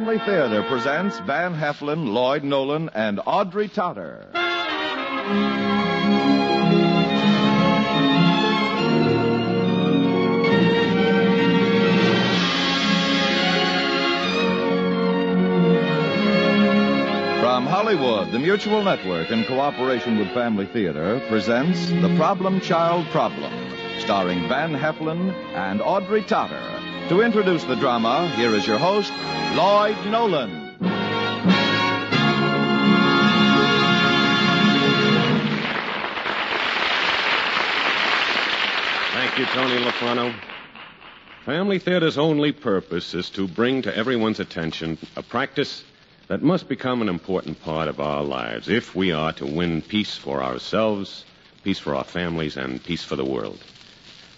Family Theater presents Van Heflin, Lloyd Nolan, and Audrey Totter. From Hollywood, the Mutual Network, in cooperation with Family Theater, presents The Problem Child Problem, starring Van Heflin and Audrey Totter. To introduce the drama, here is your host, Lloyd Nolan. Thank you, Tony Lafano. Family Theater's only purpose is to bring to everyone's attention a practice that must become an important part of our lives if we are to win peace for ourselves, peace for our families, and peace for the world.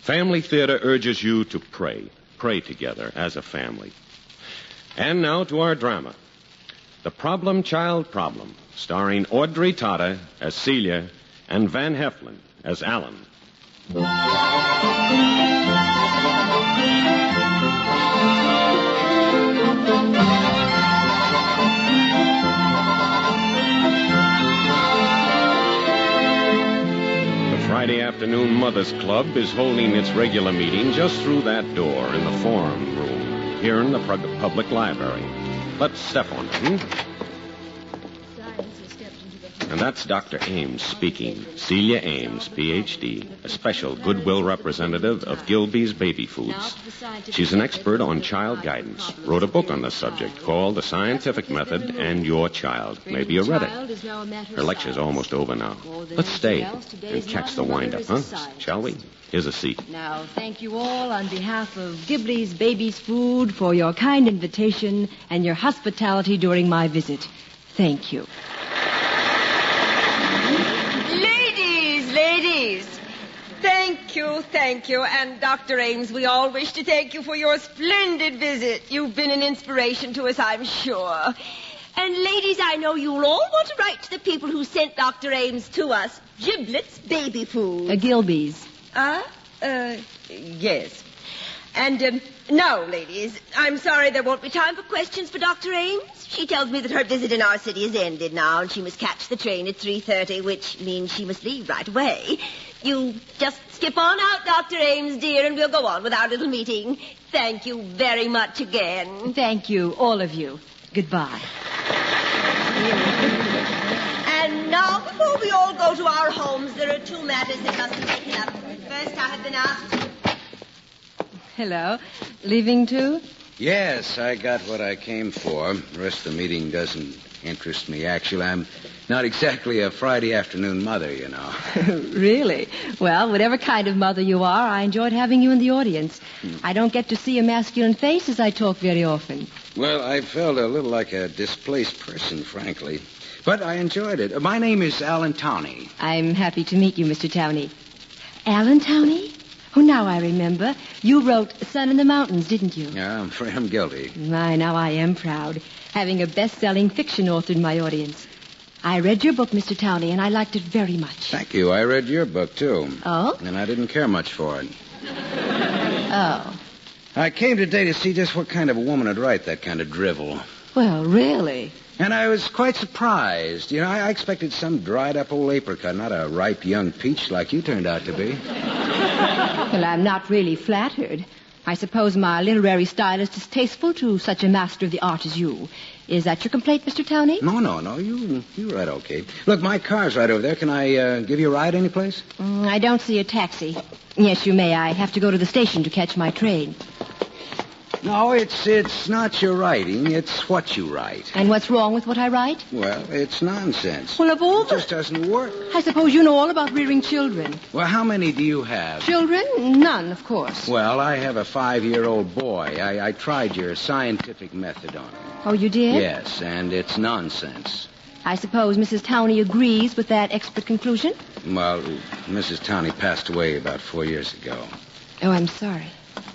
Family Theater urges you to pray. Pray together as a family. And now to our drama, The Problem Child Problem, starring Audrey Totter as Celia and Van Heflin as Alan. Friday afternoon Mothers Club is holding its regular meeting just through that door in the forum room here in the public library. Let's step on it, And that's Dr. Ames speaking. Celia Ames, Ph.D., a special goodwill representative of Gilby's Baby Foods. She's an expert on child guidance. Wrote a book on the subject called The Scientific Method and Your Child. Maybe you read it. Her lecture's almost over now. Let's stay and catch the wind-up, huh? Shall we? Here's a seat. Now, thank you all on behalf of Gilby's Baby's Food for your kind invitation and your hospitality during my visit. Thank you. Ladies, thank you. And Dr. Ames, we all wish to thank you for your splendid visit. You've been an inspiration to us, I'm sure. And ladies, I know you'll all want to write to the people who sent Dr. Ames to us. Giblets Baby Food. Gilby's. Yes. And, no, ladies, I'm sorry there won't be time for questions for Dr. Ames. She tells me that her visit in our city has ended now, and she must catch the train at 3:30, which means she must leave right away. You just skip on out, Dr. Ames, dear, and we'll go on with our little meeting. Thank you very much again. Thank you, all of you. Goodbye. And now, before we all go to our homes, there are two matters that must be taken up. First, I have been asked... Hello. Leaving too? Yes, I got what I came for. The rest of the meeting doesn't interest me. Actually, I'm not exactly a Friday afternoon mother, you know. Really? Well, whatever kind of mother you are, I enjoyed having you in the audience. I don't get to see a masculine face as I talk very often. Well, I felt a little like a displaced person, frankly. But I enjoyed it. My name is Alan Towney. I'm happy to meet you, Mr. Towney. Alan Towney? Oh, now I remember. You wrote Sun in the Mountains, didn't you? Yeah, I'm afraid I'm guilty. My, now I am proud, having a best-selling fiction author in my audience. I read your book, Mr. Towney, and I liked it very much. Thank you. I read your book, too. Oh? And I didn't care much for it. Oh. I came today to see just what kind of a woman would write that kind of drivel. Well, really? And I was quite surprised. You know, I expected some dried-up old apricot, not a ripe young peach like you turned out to be. Well, I'm not really flattered. I suppose my literary style is distasteful to such a master of the art as you. Is that your complaint, Mr. Towney? No. You write okay. Look, my car's right over there. Can I give you a ride anyplace? I don't see a taxi. Yes, you may. I have to go to the station to catch my train. No, it's not your writing. It's what you write. And what's wrong with what I write? Well, it's nonsense. Well, of all It just doesn't work. I suppose you know all about rearing children. Well, how many do you have? Children? None, of course. Well, I have a 5-year-old boy. I tried your scientific method on him. Oh, you did? Yes, and it's nonsense. I suppose Mrs. Towney agrees with that expert conclusion? Well, Mrs. Towney passed away about 4 years ago. Oh, I'm sorry.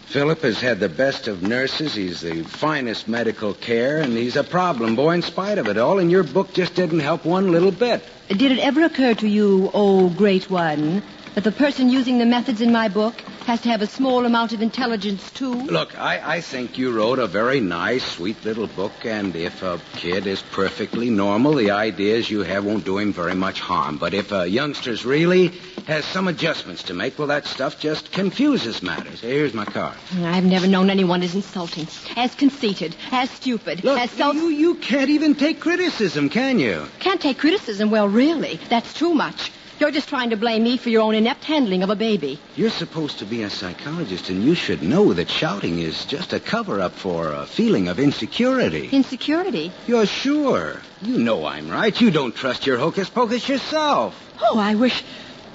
Philip has had the best of nurses. He's the finest medical care, and he's a problem boy in spite of it all, and your book just didn't help one little bit. Did it ever occur to you, oh, great one, that the person using the methods in my book has to have a small amount of intelligence, too? Look, I think you wrote a very nice, sweet little book, and if a kid is perfectly normal, the ideas you have won't do him very much harm. But if a youngster's really has some adjustments to make, well, that stuff just confuses matters. Here's my card. I've never known anyone as insulting, as conceited, as stupid, Look, as self... you can't even take criticism, can you? Can't take criticism? Well, really, that's too much. You're just trying to blame me for your own inept handling of a baby. You're supposed to be a psychologist, and you should know that shouting is just a cover-up for a feeling of insecurity. Insecurity? You're sure. You know I'm right. You don't trust your hocus-pocus yourself. Oh, I wish...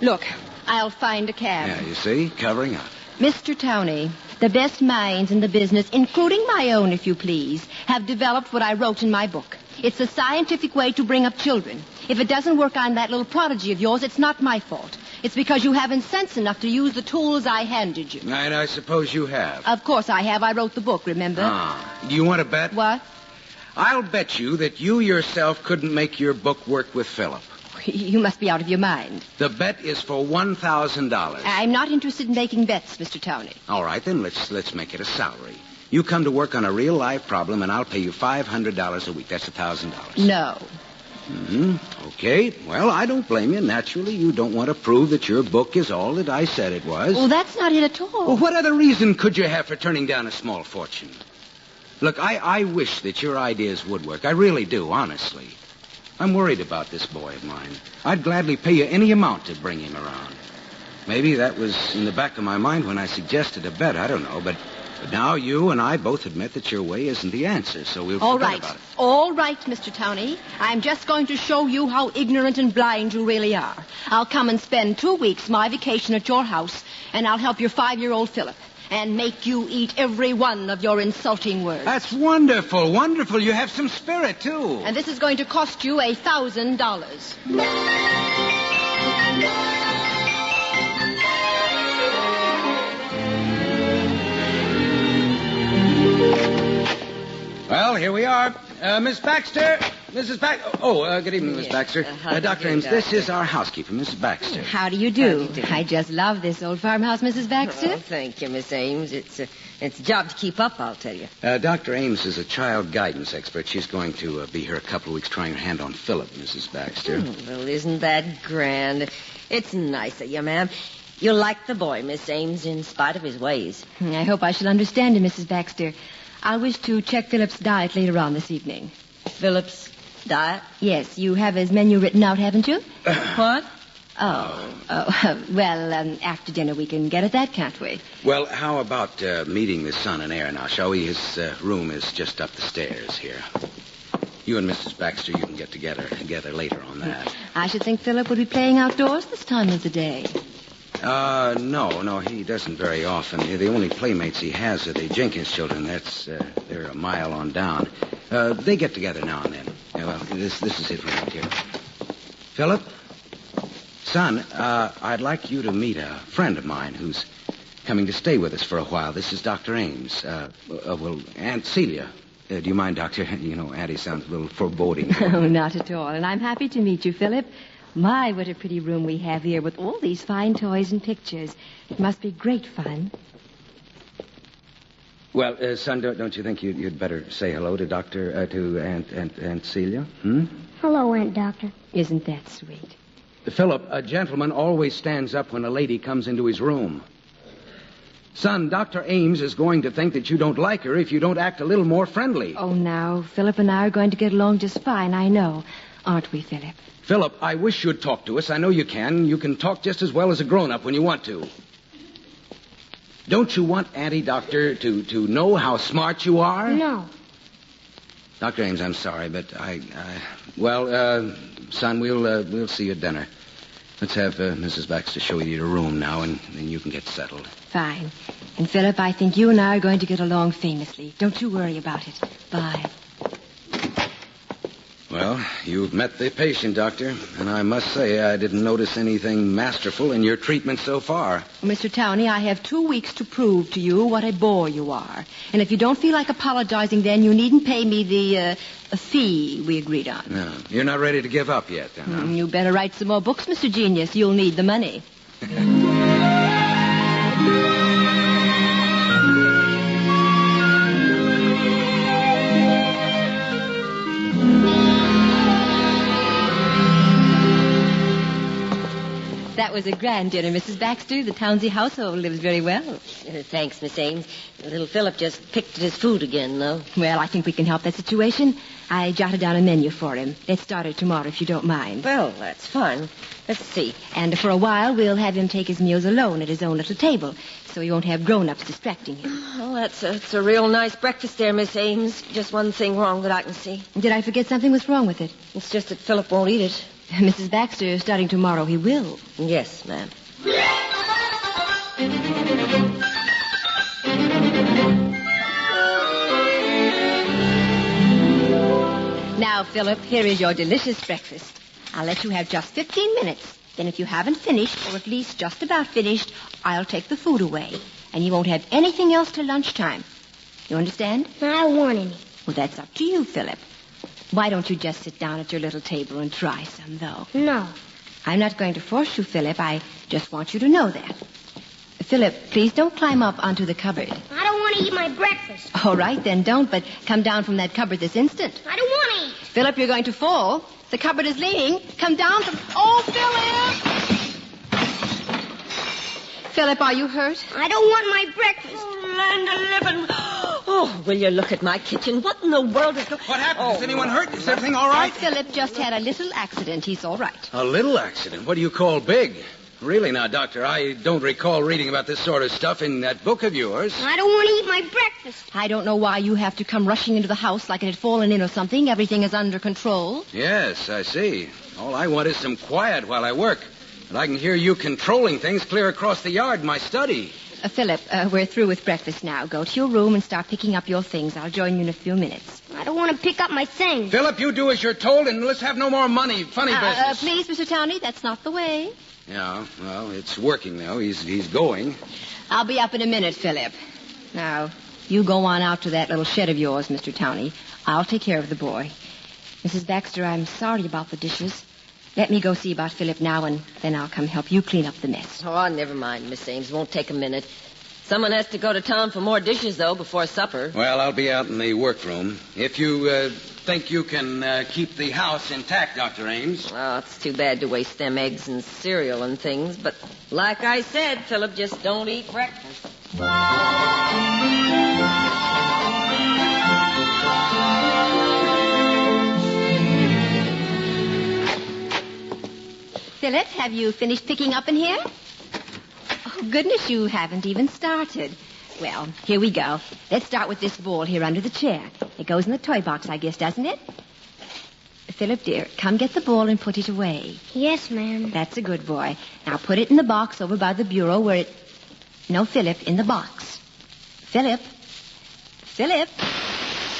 Look, I'll find a cab. Yeah, you see? Covering up. Mr. Towney, the best minds in the business, including my own, if you please, have developed what I wrote in my book. It's a scientific way to bring up children. If it doesn't work on that little prodigy of yours, it's not my fault. It's because you haven't sense enough to use the tools I handed you. And I suppose you have. Of course I have. I wrote the book, remember? Do you want to bet? What? I'll bet you that you yourself couldn't make your book work with Philip. You must be out of your mind. The bet is for $1,000. I'm not interested in making bets, Mr. Towney. All right, then let's make it a salary. You come to work on a real-life problem, and I'll pay you $500 a week. That's $1,000. No. Okay. Well, I don't blame you. Naturally, you don't want to prove that your book is all that I said it was. Well, that's not it at all. Well, what other reason could you have for turning down a small fortune? Look, I wish that your ideas would work. I really do, honestly. I'm worried about this boy of mine. I'd gladly pay you any amount to bring him around. Maybe that was in the back of my mind when I suggested a bet. I don't know, but now you and I both admit that your way isn't the answer, so we'll forget about it. All right, Mr. Towney. I'm just going to show you how ignorant and blind you really are. I'll come and spend 2 weeks, my vacation, at your house, and I'll help your 5-year-old Philip and make you eat every one of your insulting words. That's wonderful, wonderful. You have some spirit, too. And this is going to cost you $1,000. Well, here we are. Miss Baxter. Mrs. Baxter. Good evening, Miss Baxter. Dr. Ames, this is our housekeeper, Mrs. Baxter. How do you do? I just love this old farmhouse, Mrs. Baxter. Oh, thank you, Miss Ames. It's a job to keep up, I'll tell you. Dr. Ames is a child guidance expert. She's going to be here a couple of weeks trying her hand on Philip, Mrs. Baxter. Well, isn't that grand? It's nice of you, ma'am. You'll like the boy, Miss Ames, in spite of his ways. I hope I shall understand him, Mrs. Baxter. I'll wish to check Philip's diet later on this evening. Philip's diet? Yes, you have his menu written out, haven't you? What? Well, after dinner we can get at that, can't we? Well, how about meeting the son and heir now, shall we? His room is just up the stairs here. You and Mrs. Baxter, you can get together later on that. I should think Philip would be playing outdoors this time of the day. No, he doesn't very often. The only playmates he has are the Jenkins children. They're a mile on down. They get together now and then. This is it right here. Philip? Son, I'd like you to meet a friend of mine who's coming to stay with us for a while. This is Dr. Ames. Aunt Celia. Do you mind, Doctor? You know, Auntie sounds a little foreboding. Oh, not at all. And I'm happy to meet you, Philip. My, what a pretty room we have here with all these fine toys and pictures. It must be great fun. Well, son, don't you think you'd better say hello to Aunt Celia? Hello, Aunt Doctor. Isn't that sweet? Philip, a gentleman always stands up when a lady comes into his room. Son, Dr. Ames is going to think that you don't like her if you don't act a little more friendly. Oh, now, Philip and I are going to get along just fine, I know. Aren't we, Philip? Philip, I wish you'd talk to us. I know you can. You can talk just as well as a grown-up when you want to. Don't you want Auntie Doctor to know how smart you are? No. Dr. Ames, I'm sorry, but son, we'll see you at dinner. Let's have Mrs. Baxter show you your room now, and then you can get settled. Fine. And, Philip, I think you and I are going to get along famously. Don't you worry about it. Bye. Well, you've met the patient, Doctor, and I must say I didn't notice anything masterful in your treatment so far. Mr. Towney, I have 2 weeks to prove to you what a bore you are. And if you don't feel like apologizing, then you needn't pay me the fee we agreed on. No, you're not ready to give up yet, then, huh? You better write some more books, Mr. Genius. You'll need the money. That was a grand dinner, Mrs. Baxter. The Townsend household lives very well. Thanks, Miss Ames. Little Philip just picked at his food again, though. Well, I think we can help that situation. I jotted down a menu for him. Let's start it tomorrow, if you don't mind. Well, that's fine. Let's see. And for a while, we'll have him take his meals alone at his own little table, so he won't have grown-ups distracting him. Oh, that's a real nice breakfast there, Miss Ames. Just one thing wrong that I can see. Did I forget something? What's wrong with it? It's just that Philip won't eat it. Mrs. Baxter, starting tomorrow, he will. Yes, ma'am. Now, Philip, here is your delicious breakfast. I'll let you have just 15 minutes. Then if you haven't finished, or at least just about finished, I'll take the food away. And you won't have anything else till lunchtime. You understand? I don't want any. Well, that's up to you, Philip. Why don't you just sit down at your little table and try some, though? No. I'm not going to force you, Philip. I just want you to know that. Philip, please don't climb up onto the cupboard. I don't want to eat my breakfast. All right, then don't, but come down from that cupboard this instant. I don't want to eat. Philip, you're going to fall. The cupboard is leaning. Come down from... Oh, Philip! Philip, are you hurt? I don't want my breakfast. Oh, land of living. Oh, will you look at my kitchen? What in the world is going... What happened? Oh, Is anyone hurt? Is everything all right? Philip just had a little accident. He's all right. A little accident? What do you call big? Really now, Doctor, I don't recall reading about this sort of stuff in that book of yours. I don't want to eat my breakfast. I don't know why you have to come rushing into the house like it had fallen in or something. Everything is under control. Yes, I see. All I want is some quiet while I work. And I can hear you controlling things clear across the yard in my study. Philip, we're through with breakfast now. Go to your room and start picking up your things. I'll join you in a few minutes. I don't want to pick up my things. Philip, you do as you're told, and let's have no more money. Funny business. Please, Mr. Towney, that's not the way. Yeah, well, it's working now. He's going. I'll be up in a minute, Philip. Now, you go on out to that little shed of yours, Mr. Towney. I'll take care of the boy. Mrs. Baxter, I'm sorry about the dishes. Let me go see about Philip now, and then I'll come help you clean up the mess. Oh, never mind, Miss Ames. Won't take a minute. Someone has to go to town for more dishes, though, before supper. Well, I'll be out in the workroom. If you think you can keep the house intact, Dr. Ames. Oh, it's too bad to waste them eggs and cereal and things. But like I said, Philip just don't eat breakfast. Philip, have you finished picking up in here? Oh, goodness, you haven't even started. Well, here we go. Let's start with this ball here under the chair. It goes in the toy box, I guess, doesn't it? Philip, dear, come get the ball and put it away. Yes, ma'am. That's a good boy. Now put it in the box over by the bureau where it... No, Philip, in the box. Philip. Philip.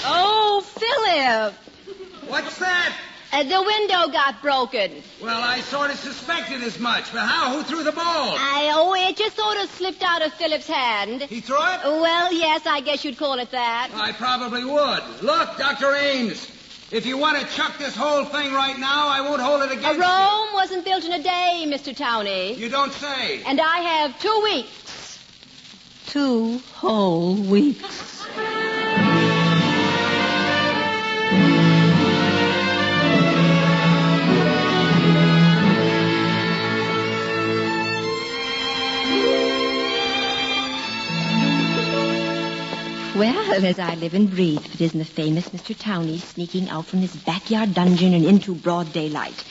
Oh, Philip. What's that? The window got broken. Well, I sort of suspected as much. But how? Who threw the ball? It just sort of slipped out of Philip's hand. He threw it? Well, yes, I guess you'd call it that. I probably would. Look, Dr. Ames, if you want to chuck this whole thing right now, I won't hold it against Rome wasn't built in a day, Mr. Towney. you. You don't say. And I have 2 weeks. 2 whole weeks. Well, as I live and breathe, if it isn't the famous Mr. Towney sneaking out from his backyard dungeon and into broad daylight.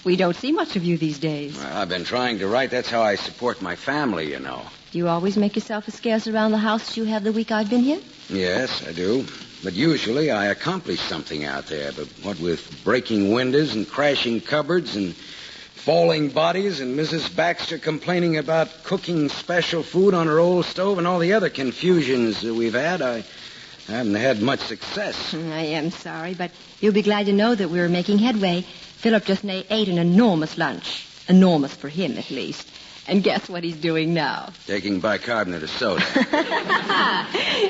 We don't see much of you these days. Well, I've been trying to write. That's how I support my family, you know. Do you always make yourself as scarce around the house as you have the week I've been here? Yes, I do. But usually I accomplish something out there. But what with breaking windows and crashing cupboards and falling bodies and Mrs. Baxter complaining about cooking special food on her old stove and all the other confusions that we've had, I haven't had much success. I am sorry, but you'll be glad to know that we're making headway. Philip just ate an enormous lunch. Enormous for him, at least. And guess what he's doing now? Taking bicarbonate of soda.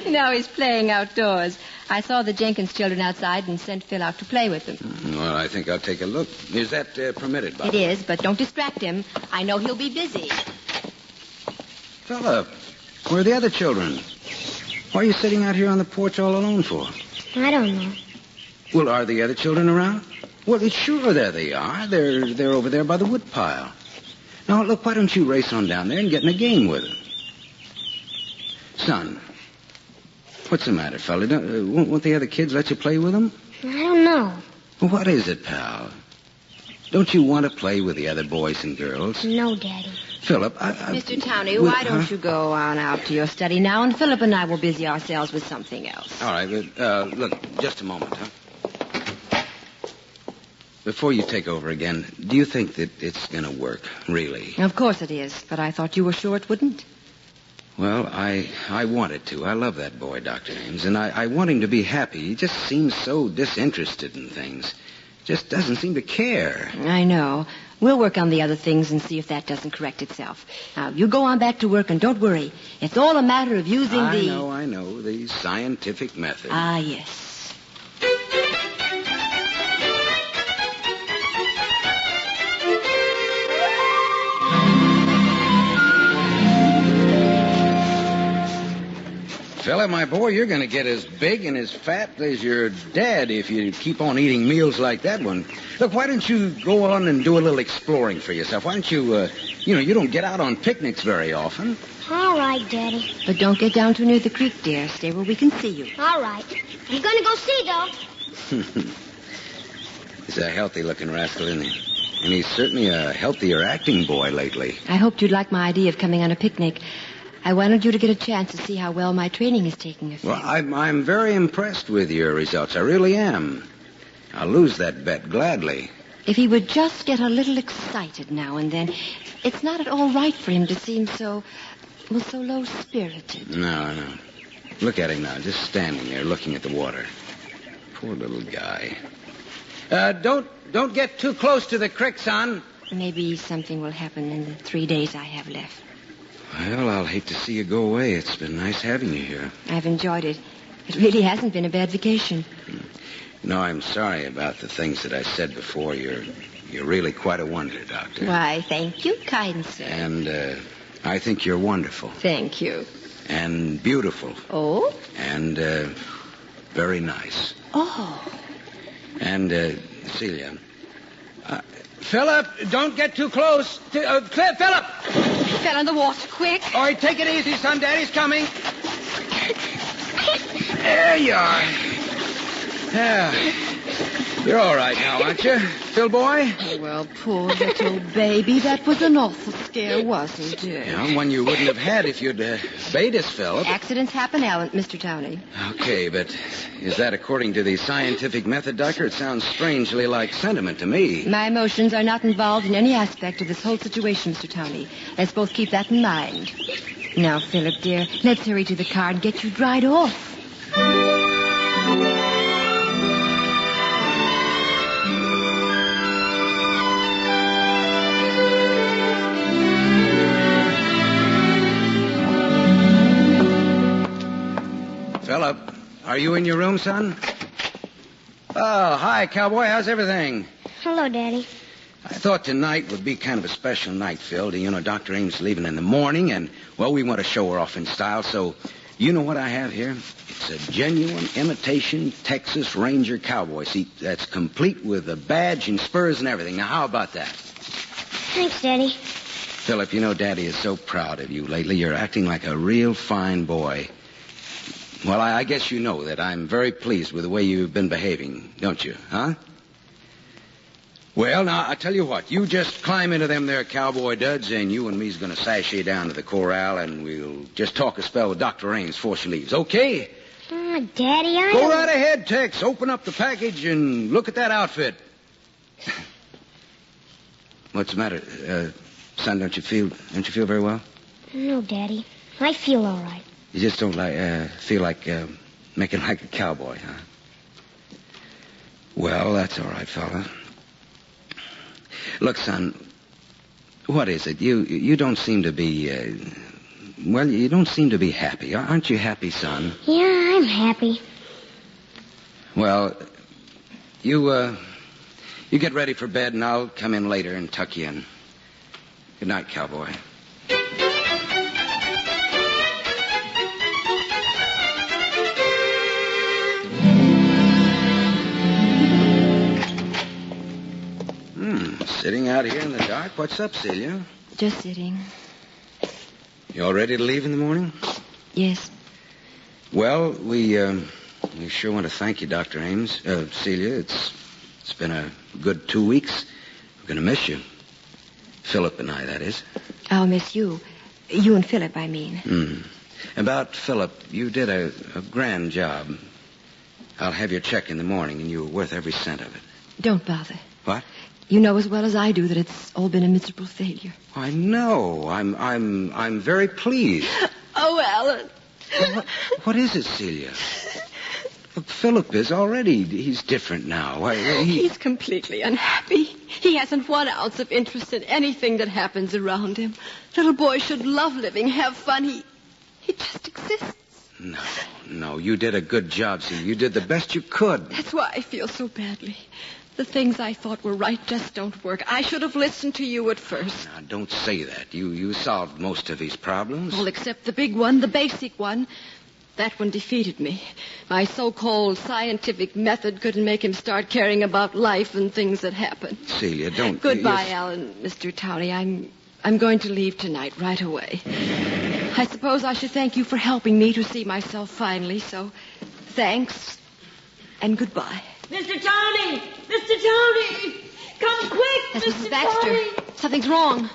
Now he's playing outdoors. I saw the Jenkins children outside and sent Phil out to play with them. Well, I think I'll take a look. Is that permitted, Bob? It is, but don't distract him. I know he'll be busy. Philip, where are the other children? Why are you sitting out here on the porch all alone for? I don't know. Well, are the other children around? Well, sure, there they are. They're over there by the wood pile. Now, look, why don't you race on down there and get in a game with him? Son, what's the matter, fella? Won't the other kids let you play with them? I don't know. Well, what is it, pal? Don't you want to play with the other boys and girls? No, Daddy. Philip, Mr. Towney, why don't you go on out to your study now, and Philip and I will busy ourselves with something else. All right, but, look, just a moment, huh? Before you take over again, do you think that it's going to work, really? Of course it is, but I thought you were sure it wouldn't. Well, I want it to. I love that boy, Dr. Ames, and I want him to be happy. He just seems so disinterested in things. Just doesn't seem to care. I know. We'll work on the other things and see if that doesn't correct itself. Now, you go on back to work and don't worry. It's all a matter of using I know, the scientific method. Ah, yes. Fella, my boy, you're going to get as big and as fat as your dad if you keep on eating meals like that one. Look, why don't you go on and do a little exploring for yourself? Why don't you, you don't get out on picnics very often. All right, Daddy. But don't get down too near the creek, dear. Stay where we can see you. All right. I'm going to go see, though. He's a healthy-looking rascal, isn't he? And he's certainly a healthier acting boy lately. I hoped you'd like my idea of coming on a picnic. I wanted you to get a chance to see how well my training is taking effect. Well, I'm very impressed with your results. I really am. I'll lose that bet gladly. If he would just get a little excited now and then, it's not at all right for him to seem so low-spirited. No. Look at him now, just standing there looking at the water. Poor little guy. Don't get too close to the creek, son. Maybe something will happen in the 3 days I have left. Well, I'll hate to see you go away. It's been nice having you here. I've enjoyed it. It really hasn't been a bad vacation. No, I'm sorry about the things that I said before. You're really quite a wonder, Doctor. Why, thank you, kind sir. And I think you're wonderful. Thank you. And beautiful. Oh? And very nice. Oh. And, Celia. Philip, don't get too close. Philip! Fell in the water, quick. All right, take it easy, son. Daddy's coming. There you are. Yeah. You're all right now, aren't you, Phil boy? Oh, well, poor little baby. That was an awful scare, wasn't it? Yeah, one you wouldn't have had if you'd obeyed us, Philip. Accidents happen, Mr. Towney. Okay, but is that according to the scientific method, Doctor? It sounds strangely like sentiment to me. My emotions are not involved in any aspect of this whole situation, Mr. Towney. Let's both keep that in mind. Now, Philip, dear, let's hurry to the car and get you dried off. Philip, are you in your room, son? Oh, hi, cowboy. How's everything? Hello, Daddy. I thought tonight would be kind of a special night, Phil. Dr. Ames is leaving in the morning, and, well, we want to show her off in style, so you know what I have here? It's a genuine imitation Texas Ranger cowboy seat that's complete with a badge and spurs and everything. Now, how about that? Thanks, Daddy. Philip, Daddy is so proud of you lately. You're acting like a real fine boy. Well, I guess you know that I'm very pleased with the way you've been behaving, don't you, huh? Well, now, I tell you what. You just climb into them there cowboy duds, and you and me's going to sashay down to the corral, and we'll just talk a spell with Dr. Ames before she leaves, okay? Oh, Daddy, Go right ahead, Tex. Open up the package and look at that outfit. What's the matter? Son, don't you feel very well? No, Daddy. I feel all right. You just don't feel like making like a cowboy, huh? Well, that's all right, fella. Look, son, what is it? You don't seem to be, you don't seem to be happy. Aren't you happy, son? Yeah, I'm happy. Well, you get ready for bed, and I'll come in later and tuck you in. Good night, cowboy. Sitting out here in the dark? What's up, Celia? Just sitting. You all ready to leave in the morning? Yes. Well, we sure want to thank you, Dr. Ames. Celia, it's been a good 2 weeks. We're going to miss you. Philip and I, that is. I'll miss you. You and Philip, I mean. About Philip, you did a grand job. I'll have your check in the morning, and you were worth every cent of it. Don't bother. What? You know as well as I do that it's all been a miserable failure. I know. I'm very pleased. Oh, Alan. Well, what is it, Celia? Look, Philip is already. He's different now. He's completely unhappy. He hasn't 1 ounce of interest in anything that happens around him. Little boys should love living, have fun. He just exists. No, you did a good job, Celia. You did the best you could. That's why I feel so badly. The things I thought were right just don't work. I should have listened to you at first. Now, don't say that. You solved most of his problems. Well, except the big one, the basic one. That one defeated me. My so-called scientific method couldn't make him start caring about life and things that happen. Celia, don't... Goodbye, Alan, Mr. Towney. I'm going to leave tonight, right away. I suppose I should thank you for helping me to see myself finally, so thanks and goodbye. Mr. Tony! Mr. Tony! Come quick, That's Mr. Mrs. Baxter. Tony! Something's wrong.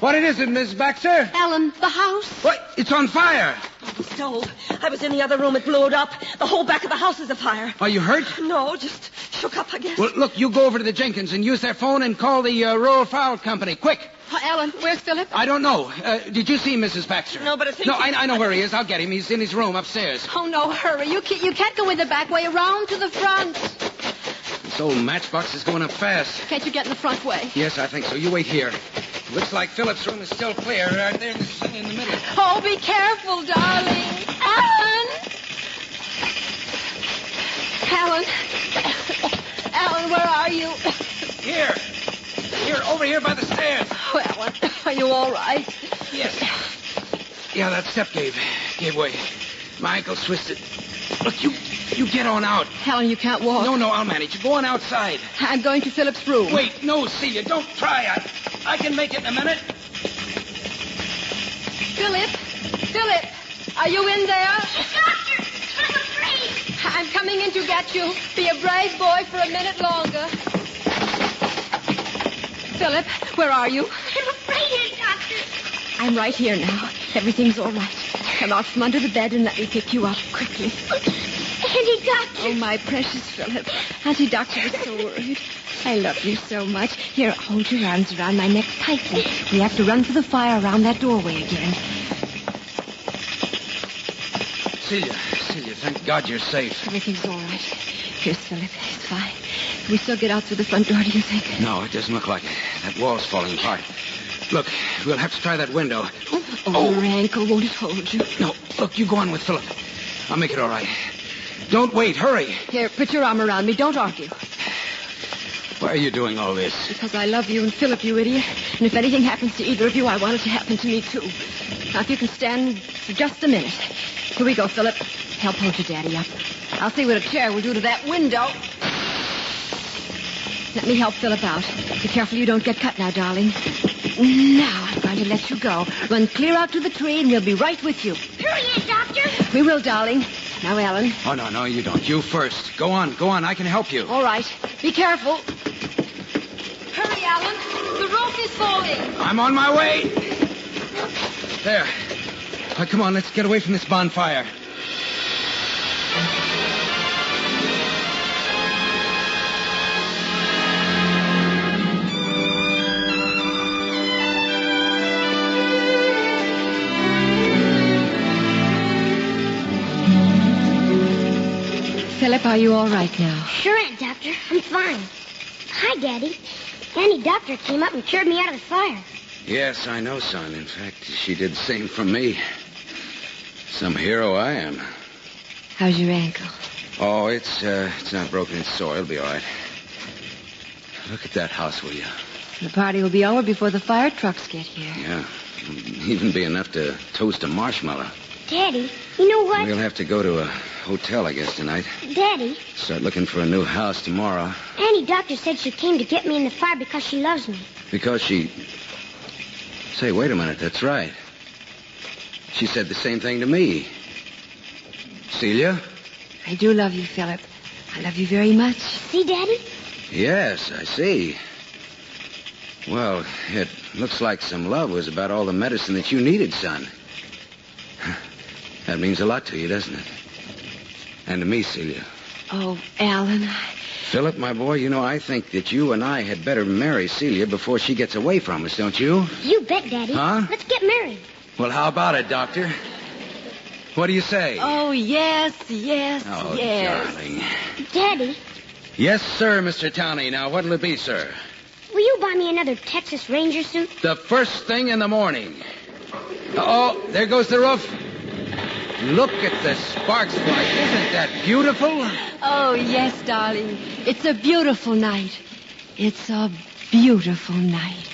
What is it, Miss Baxter? Alan, the house. What? It's on fire. The stove. I was in the other room. It blew up. The whole back of the house is afire. Are you hurt? No, just shook up, I guess. Well, look, you go over to the Jenkins and use their phone and call the rural fire company. Quick. Alan, where's Philip? I don't know. Did you see Mrs. Baxter? No, but I think... No, I know where he is. I'll get him. He's in his room upstairs. Oh, no, hurry. You can't go in the back way. Around to the front. This old matchbox is going up fast. Can't you get in the front way? Yes, I think so. You wait here. Looks like Philip's room is still clear. Right there in the middle. Oh, be careful, darling. Alan! Alan, where are you? Here, over here by the stairs. Oh, Alan, are you all right? Yes. Yeah, that step gave way. My ankle's twisted. Look, you get on out. Alan, you can't walk. No, I'll manage. You go on outside. I'm going to Philip's room. Wait, no, Celia, don't try. I can make it in a minute. Philip, are you in there? Doctor, I'm afraid. I'm coming in to get you. Be a brave boy for a minute longer. Philip, where are you? I'm afraid, Doctor. I'm right here now. Everything's all right. Come out from under the bed and let me pick you up quickly. Auntie Doctor. Oh, my precious Philip. Auntie Doctor was so worried. I love you so much. Here, hold your arms around my neck tightly. We have to run for the fire around that doorway again. Celia, thank God you're safe. Everything's all right. Here's Philip. He's fine. Can we still get out through the front door, do you think? No, it doesn't look like it. That wall's falling apart. Look, we'll have to try that window. Oh, your ankle. Won't it hold you? No, look, you go on with Philip. I'll make it all right. Don't wait. Hurry. Here, put your arm around me. Don't argue. Why are you doing all this? Because I love you and Philip, you idiot. And if anything happens to either of you, I want it to happen to me, too. Now, if you can stand for just a minute. Here we go, Philip. Help hold your daddy up. I'll see what a chair will do to that window. Let me help Philip out. Be careful you don't get cut now, darling. Now I'm going to let you go. Run clear out to the tree and we'll be right with you. Hurry, Aunt Doctor. We will, darling. Now, Alan. Oh, no, you don't. You first. Go on. I can help you. All right. Be careful. Hurry, Alan. The roof is falling. I'm on my way. There. Come on, let's get away from this bonfire. Philip, are you all right now? Sure, Aunt Doctor. I'm fine. Hi, Daddy. Auntie Doctor came up and cured me out of the fire. Yes, I know, son. In fact, she did the same for me. Some hero I am. How's your ankle? Oh, it's not broken. It's sore. It'll be all right. Look at that house, will you? The party will be over before the fire trucks get here. Yeah. Even be enough to toast a marshmallow. Daddy, you know what? We'll have to go to a hotel, I guess, tonight. Daddy, Start looking for a new house tomorrow. Auntie Doctor said she came to get me in the fire because she loves me. Because she... Say, wait a minute. That's right. She said the same thing to me. Celia? I do love you, Philip. I love you very much. See, Daddy? Yes, I see. Well, it looks like some love was about all the medicine that you needed, son. That means a lot to you, doesn't it? And to me, Celia. Oh, Alan. Philip, my boy, you know, I think that you and I had better marry Celia before she gets away from us, don't you? You bet, Daddy. Huh? Let's get married. Well, how about it, Doctor? What do you say? Oh, yes, yes, Oh, yes. darling. Daddy, Yes, sir, Mr. Towney. Now, what'll it be, sir? will you buy me another Texas Ranger suit? The first thing in the morning. Uh-oh, there goes the roof. Look at the sparks fly. Isn't that beautiful? Oh, yes, darling. It's a beautiful night. It's a beautiful night.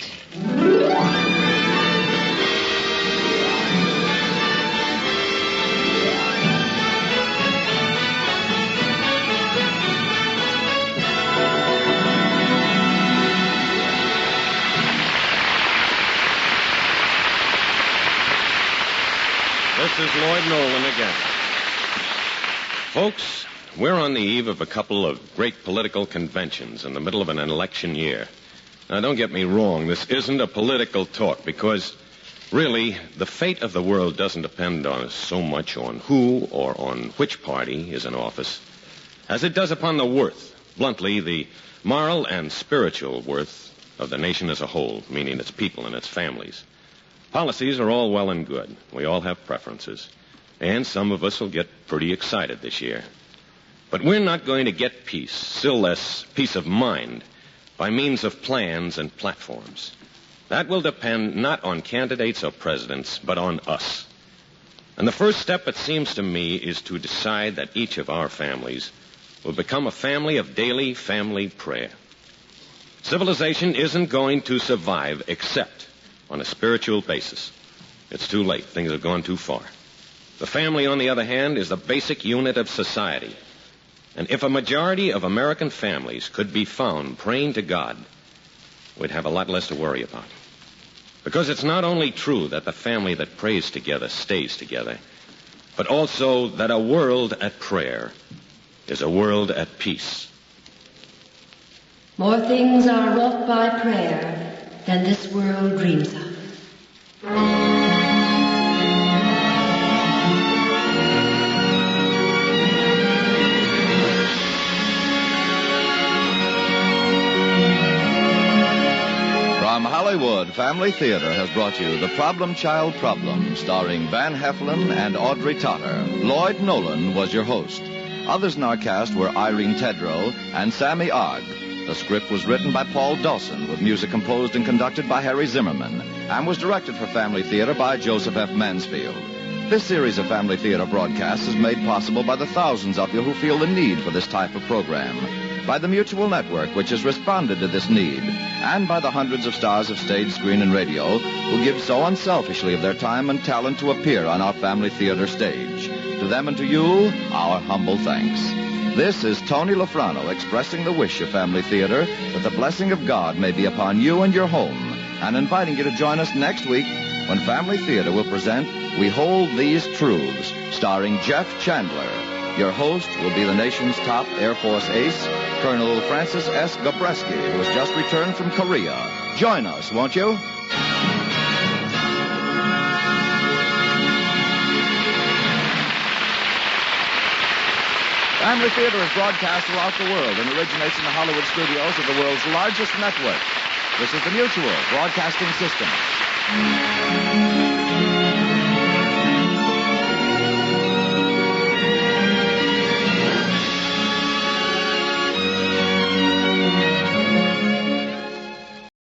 This is Lloyd Nolan again. Folks, we're on the eve of a couple of great political conventions in the middle of an election year. Now, don't get me wrong. This isn't a political talk because, really, the fate of the world doesn't depend on so much on who or on which party is in office as it does upon the worth, bluntly, the moral and spiritual worth of the nation as a whole, meaning its people and its families. Policies are all well and good. We all have preferences. And some of us will get pretty excited this year. But we're not going to get peace, still less peace of mind, by means of plans and platforms. That will depend not on candidates or presidents, but on us. And the first step, it seems to me, is to decide that each of our families will become a family of daily family prayer. Civilization isn't going to survive except on a spiritual basis. It's too late. Things have gone too far. The family, on the other hand, is the basic unit of society. And if a majority of American families could be found praying to God, we'd have a lot less to worry about. Because it's not only true that the family that prays together stays together, but also that a world at prayer is a world at peace. More things are wrought by prayer than this world dreams of. From Hollywood, Family Theater has brought you The Problem Child Problem, starring Van Heflin and Audrey Totter. Lloyd Nolan was your host. Others in our cast were Irene Tedrow and Sammy Ogg. The script was written by Paul Dawson, with music composed and conducted by Harry Zimmerman, and was directed for Family Theater by Joseph F. Mansfield. This series of Family Theater broadcasts is made possible by the thousands of you who feel the need for this type of program, by the Mutual Network, which has responded to this need, and by the hundreds of stars of stage, screen, and radio who give so unselfishly of their time and talent to appear on our Family Theater stage. To them and to you, our humble thanks. This is Tony Lafrano expressing the wish of Family Theater that the blessing of God may be upon you and your home, and inviting you to join us next week when Family Theater will present We Hold These Truths, starring Jeff Chandler. Your host will be the nation's top Air Force ace, Colonel Francis S. Gabreski, who has just returned from Korea. Join us, won't you? Family Theater is broadcast throughout the world and originates in the Hollywood studios of the world's largest network. This is the Mutual Broadcasting System.